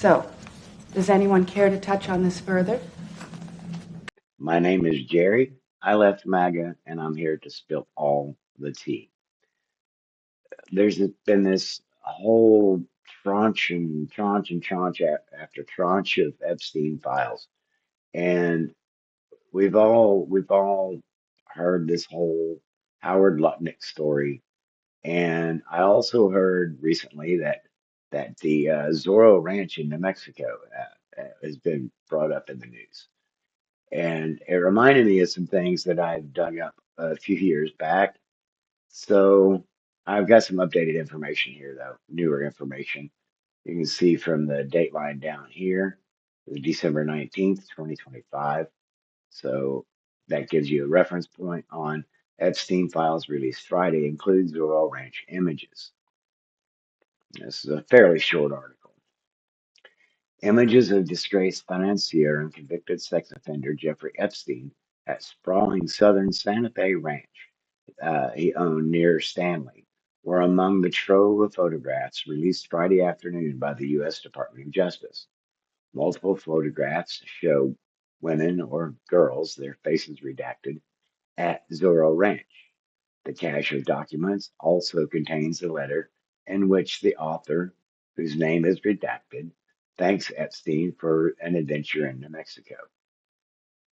So, does anyone care to touch on this further? My name is Jerry. I left MAGA and I'm here to spill all the tea. There's been this whole tranche after tranche of Epstein files, and we've all heard this whole Howard Lutnick story, and I also heard recently that the Zorro Ranch in New Mexico has been brought up in the news. And it reminded me of some things that I've dug up a few years back. So I've got some updated information here, though, newer information. You can see from the date line down here, the December 19th, 2025. So that gives you a reference point on Epstein files released Friday, includes Zorro Ranch images. This is a fairly short article. Images of disgraced financier and convicted sex offender Jeffrey Epstein at sprawling southern Santa Fe ranch he owned near Stanley were among the trove of photographs released Friday afternoon by the U.S. Department of Justice. Multiple photographs show women or girls, their faces redacted, at Zorro Ranch. The cache of documents also contains a letter in which the author, whose name is redacted, thanks Epstein for an adventure in New Mexico.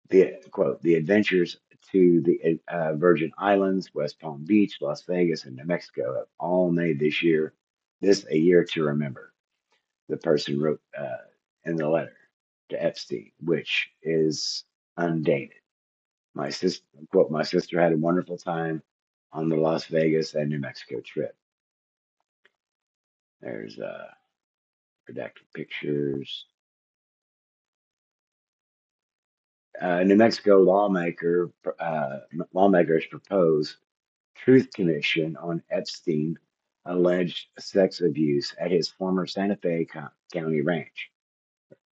The adventures to the Virgin Islands, West Palm Beach, Las Vegas, and New Mexico have all made this a year to remember. The person wrote in the letter to Epstein, which is undated. My sister, my sister had a wonderful time on the Las Vegas and New Mexico trip. There's redacted pictures. New Mexico lawmakers propose Truth Commission on Epstein alleged sex abuse at his former Santa Fe County ranch.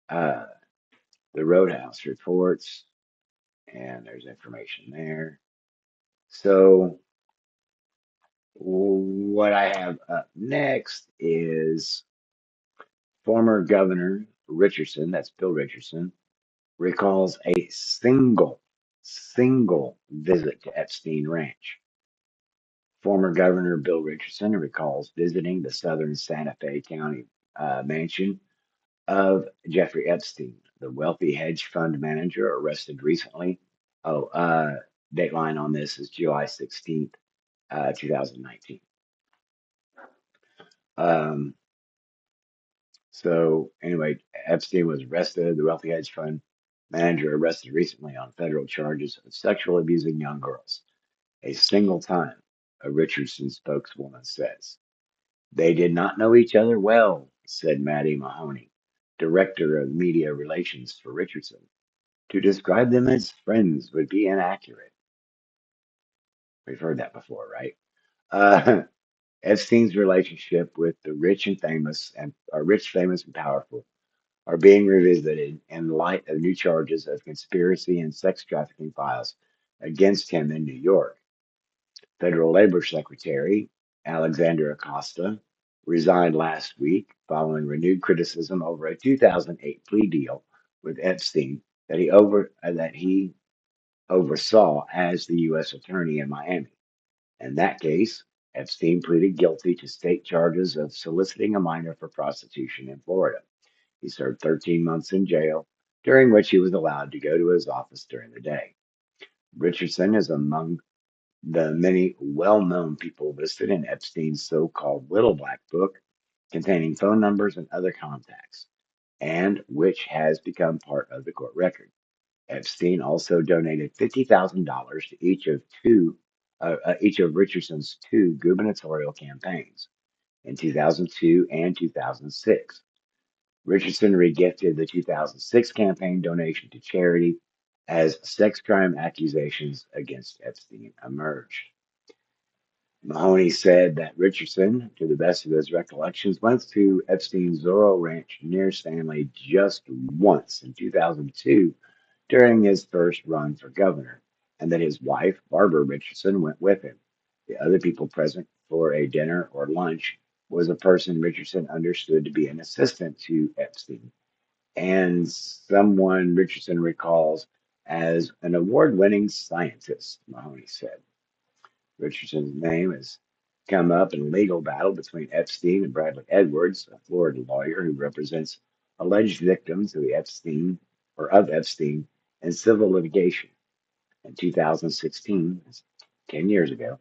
Uh, the Roadhouse reports, and there's information there. So, what I have up next is former Governor Richardson, that's Bill Richardson, recalls a single visit to Epstein Ranch. Former Governor Bill Richardson recalls visiting the southern Santa Fe County mansion of Jeffrey Epstein, the wealthy hedge fund manager arrested recently. Oh, dateline on this is July 16th, 2019. Um, so anyway, Epstein was arrested. The wealthy hedge fund manager arrested recently on federal charges of sexually abusing young girls. A single time, a Richardson spokeswoman says. They did not know each other well, said Maddie Mahoney, director of media relations for Richardson. To describe them as friends would be inaccurate. We've heard that before, right? Uh, Epstein's relationship with the rich, famous, and powerful are being revisited in light of new charges of conspiracy and sex trafficking files against him in New York. Federal Labor Secretary Alexander Acosta resigned last week following renewed criticism over a 2008 plea deal with Epstein that he oversaw as the U.S. Attorney in Miami. In that case, Epstein pleaded guilty to state charges of soliciting a minor for prostitution in Florida. He served 13 months in jail, during which he was allowed to go to his office during the day. Richardson is among the many well known people listed in Epstein's so called Little Black Book, containing phone numbers and other contacts, and which has become part of the court record. Epstein also donated $50,000 to each of Richardson's two gubernatorial campaigns in 2002 and 2006. Richardson regifted the 2006 campaign donation to charity as sex crime accusations against Epstein emerged. Mahoney said that Richardson, to the best of his recollections, went to Epstein's Zorro Ranch near Stanley just once in 2002 during his first run for governor, and that his wife, Barbara Richardson, went with him. The other people present for a dinner or lunch was a person Richardson understood to be an assistant to Epstein and someone Richardson recalls as an award winning scientist, Mahoney said. Richardson's name has come up in a legal battle between Epstein and Bradley Edwards, a Florida lawyer who represents alleged victims of the Epstein or of Epstein in civil litigation. In 2016, that's 10 years ago,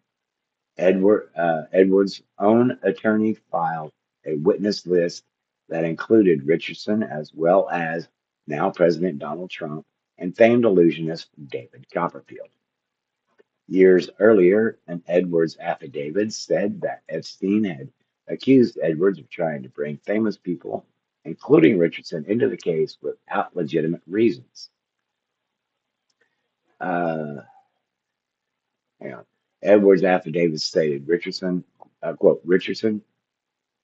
Edwards' own attorney filed a witness list that included Richardson as well as now President Donald Trump and famed illusionist David Copperfield. Years earlier, an Edwards affidavit said that Epstein had accused Edwards of trying to bring famous people, including Richardson, into the case without legitimate reasons. Uh, hang on. Edwards' affidavit stated Richardson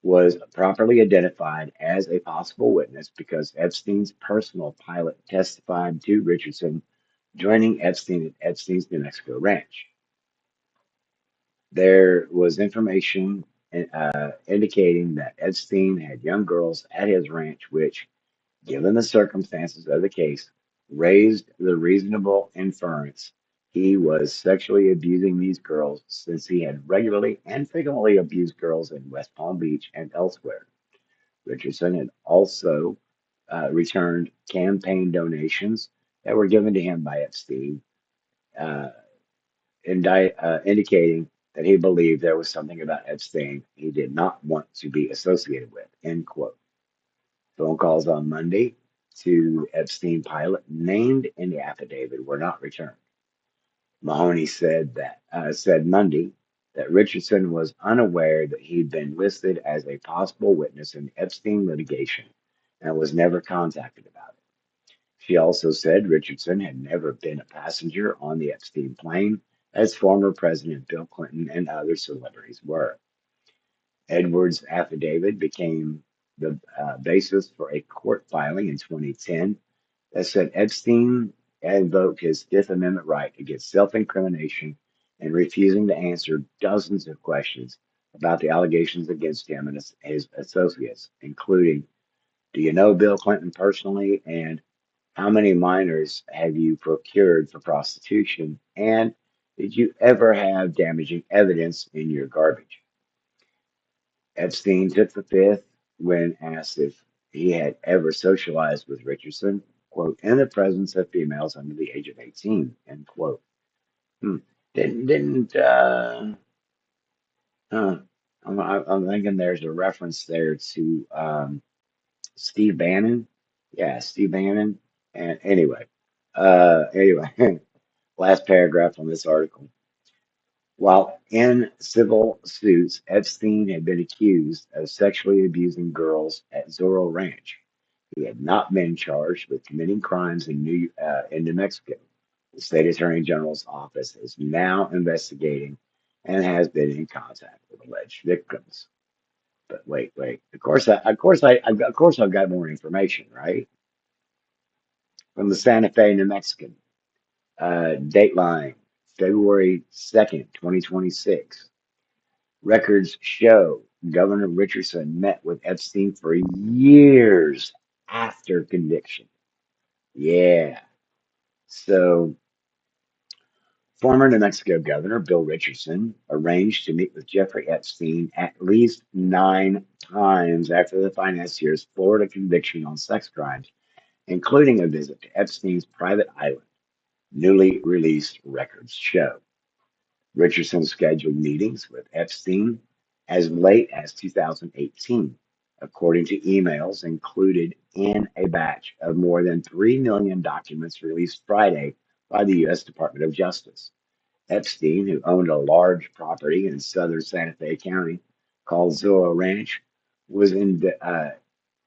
was properly identified as a possible witness because Epstein's personal pilot testified to Richardson joining Epstein at Epstein's New Mexico ranch. There was information indicating that Epstein had young girls at his ranch, which, given the circumstances of the case, raised the reasonable inference he was sexually abusing these girls since he had regularly and frequently abused girls in West Palm Beach and elsewhere. Richardson had also returned campaign donations that were given to him by Epstein, uh, indicating that he believed there was something about Epstein he did not want to be associated with. End quote. Phone calls on Monday to Epstein pilot named in the affidavit were not returned. Mahoney said Monday that Richardson was unaware that he'd been listed as a possible witness in Epstein litigation and was never contacted about it. She also said Richardson had never been a passenger on the Epstein plane, as former President Bill Clinton and other celebrities were. Edwards' affidavit became the basis for a court filing in 2010 that said Epstein invoked his Fifth Amendment right against self incrimination and refusing to answer dozens of questions about the allegations against him and his associates, including, do you know Bill Clinton personally? And how many minors have you procured for prostitution? And did you ever have damaging evidence in your garbage? Epstein took the fifth when asked if he had ever socialized with Richardson, quote, in the presence of females under the age of 18, end quote. Hmm. Didn't, huh, I'm thinking there's a reference there to Steve Bannon. Yeah, Steve Bannon. And anyway, last paragraph on this article. While in civil suits, Epstein had been accused of sexually abusing girls at Zorro Ranch. He had not been charged with committing crimes in New Mexico. The state attorney general's office is now investigating and has been in contact with alleged victims. But wait. Of course, I've got more information, right? From the Santa Fe, New Mexican. Dateline, February 2nd, 2026. Records show Governor Richardson met with Epstein for years after conviction. Yeah. So, former New Mexico Governor Bill Richardson arranged to meet with Jeffrey Epstein at least 9 times after the financier's Florida conviction on sex crimes, including a visit to Epstein's private island, newly released records show. Richardson scheduled meetings with Epstein as late as 2018, according to emails included in a batch of more than 3 million documents released Friday by the U.S. Department of Justice. Epstein, who owned a large property in southern Santa Fe County called Zorro Ranch, was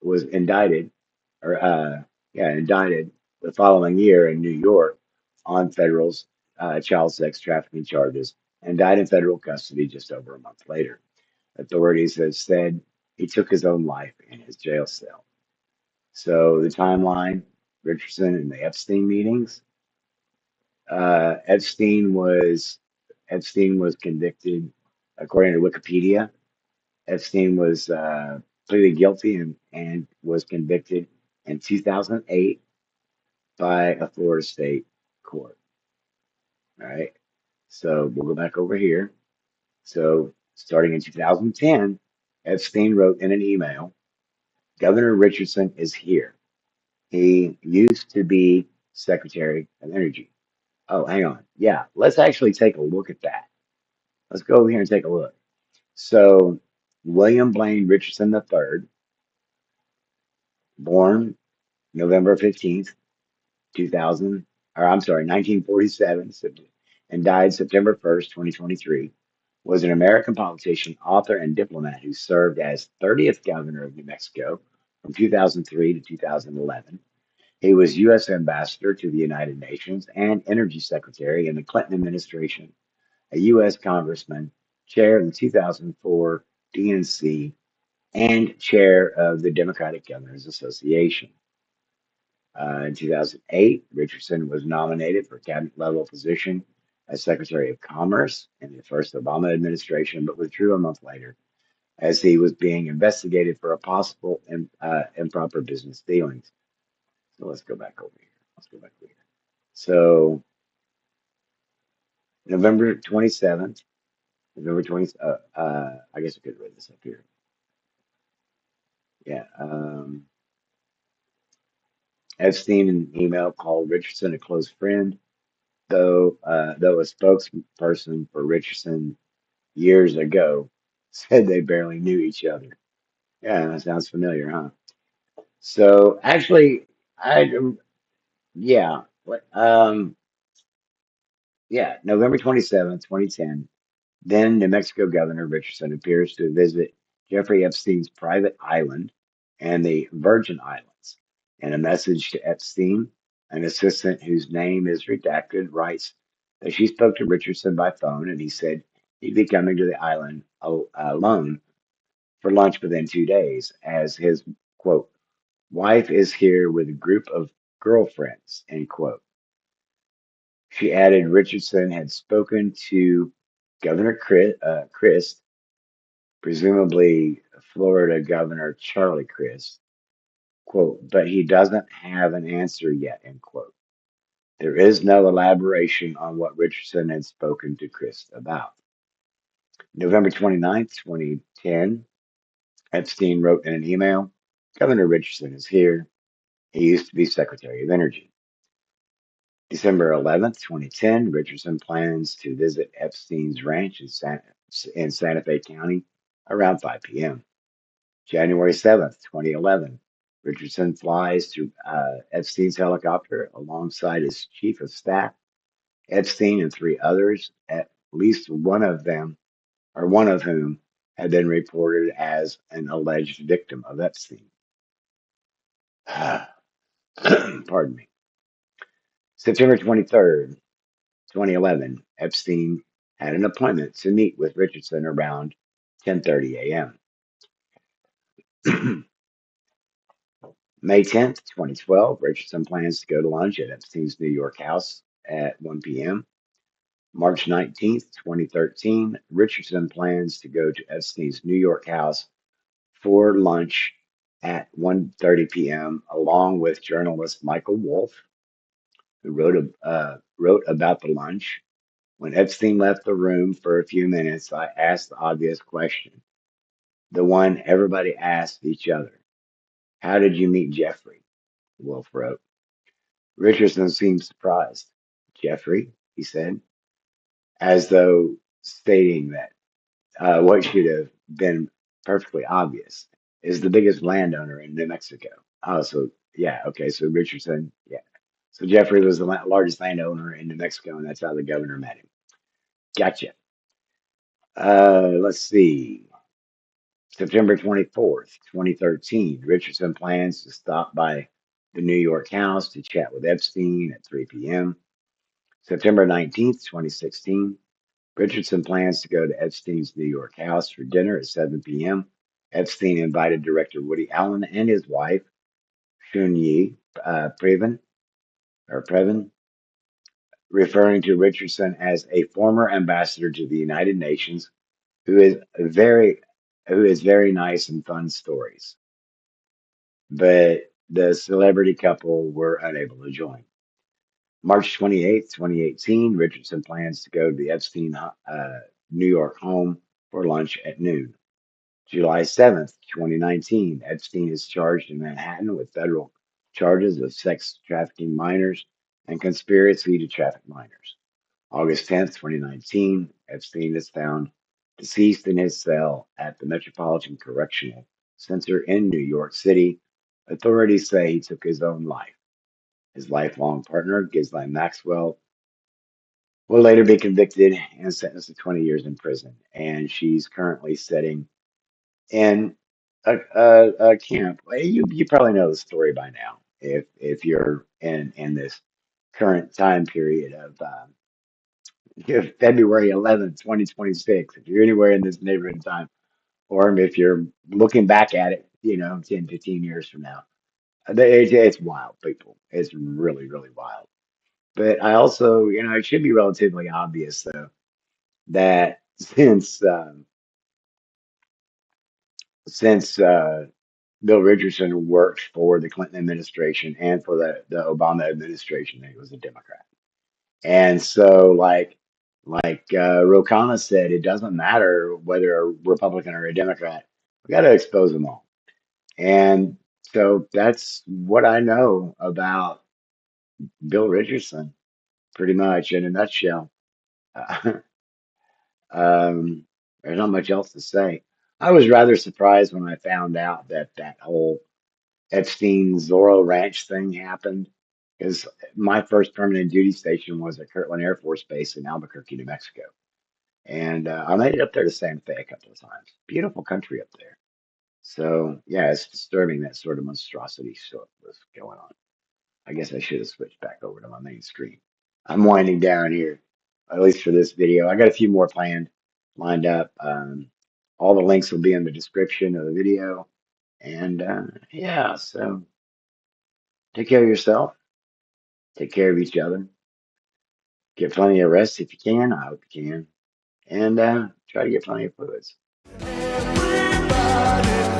was indicted or indicted the following year in New York on federal child sex trafficking charges and died in federal custody just over a month later. Authorities have said he took his own life in his jail cell. So the timeline: Richardson and the Epstein meetings. Uh, Epstein was Epstein was convicted, according to Wikipedia, Epstein was pleaded guilty and was convicted in 2008 by a Florida state court. All right. So we'll go back over here. So starting in 2010, Epstein wrote in an email, Governor Richardson is here. He used to be Secretary of Energy. Oh, hang on. Yeah, let's actually take a look at that. Let's go over here and take a look. So, William Blaine Richardson III, born November 15th, 2000, or I'm sorry, 1947, and died September 1st, 2023, was an American politician, author, and diplomat who served as 30th governor of New Mexico from 2003 to 2011. He was U.S. ambassador to the United Nations and energy secretary in the Clinton administration, a U.S. congressman, chair of the 2004 DNC, and chair of the Democratic Governors Association. In 2008, Richardson was nominated for cabinet level position as Secretary of Commerce in the first Obama administration, but withdrew a month later as he was being investigated for a possible improper business dealings. So let's go back over here. Let's go back over here. So November 27th, November 20th, I guess I could read this up here. Yeah. Epstein in an email called Richardson a close friend, though a spokesperson for Richardson years ago said they barely knew each other. Yeah, that sounds familiar, huh? So actually, I yeah, yeah, November 27th, 2010. Then New Mexico Governor Richardson appears to visit Jeffrey Epstein's private island and the Virgin Islands. In a message to Epstein, an assistant whose name is redacted writes that she spoke to Richardson by phone and he said he'd be coming to the island alone for lunch within 2 days, as his quote, wife is here with a group of girlfriends, end quote. She added Richardson had spoken to Governor Christ, presumably Florida Governor Charlie Crist, quote, but he doesn't have an answer yet, end quote. There is no elaboration on what Richardson had spoken to Crist about. November 29th, 2010, Epstein wrote in an email, Governor Richardson is here. He used to be Secretary of Energy. December 11th, 2010, Richardson plans to visit Epstein's ranch in Santa Fe County around 5 p.m. January 7th, 2011, Richardson flies to Epstein's helicopter alongside his chief of staff, Epstein, and three others, at least one of them, or one of whom, had been reported as an alleged victim of Epstein. Pardon me. September 23rd, 2011, Epstein had an appointment to meet with Richardson around 10:30 a.m. May 10th, 2012, Richardson plans to go to lunch at Epstein's New York house at 1 p.m. March 19th, 2013, Richardson plans to go to Epstein's New York house for lunch at 1:30 p.m. along with journalist Michael Wolff, who wrote about the lunch. When Epstein left the room for a few minutes, I asked the obvious question, the one everybody asked each other. How did you meet Jeffrey? Wolff wrote. Richardson seemed surprised. Jeffrey, he said, as though stating that what should have been perfectly obvious is the biggest landowner in New Mexico. Oh, so yeah, okay, so Richardson, yeah. So Jeffrey was the largest landowner in New Mexico, and that's how the governor met him. Gotcha. Let's see. September 24th, 2013, Richardson plans to stop by the New York house to chat with Epstein at 3 p.m. September 19th, 2016, Richardson plans to go to Epstein's New York house for dinner at 7 p.m. Epstein invited director Woody Allen and his wife, Shunyi Previn, referring to Richardson as a former ambassador to the United Nations who is very who has very nice and fun stories. But the celebrity couple were unable to join. March 28th, 2018, Richardson plans to go to the Epstein, New York home for lunch at noon. July 7th, 2019, Epstein is charged in Manhattan with federal charges of sex trafficking minors and conspiracy to traffic minors. August 10th, 2019, Epstein is found deceased in his cell at the Metropolitan Correctional Center in New York City. Authorities say he took his own life. His lifelong partner, Ghislaine Maxwell, will later be convicted and sentenced to 20 years in prison. And she's currently sitting in a camp. Well, you probably know the story by now if you're in this current time period of February 11th, 2026. If you're anywhere in this neighborhood time, or if you're looking back at it, 10, 15 years from now, it's wild, people. It's really, really wild. But I also, it should be relatively obvious though that since Bill Richardson worked for the Clinton administration and for the Obama administration, he was a Democrat. And so, like Rokana said, it doesn't matter whether a Republican or a Democrat. We got to expose them all. And so that's what I know about Bill Richardson, pretty much in a nutshell. There's not much else to say. I was rather surprised when I found out that whole Epstein Zorro Ranch thing happened because my first permanent duty station was at Kirtland Air Force Base in Albuquerque, New Mexico. And I made it up there to Santa Fe a couple of times. Beautiful country up there. So, yeah, it's disturbing that sort of monstrosity stuff was going on. I guess I should have switched back over to my main screen. I'm winding down here, at least for this video. I got a few more lined up. All the links will be in the description of the video. And yeah, so take care of yourself, take care of each other, get plenty of rest if you can. I hope you can. And try to get plenty of fluids. Everybody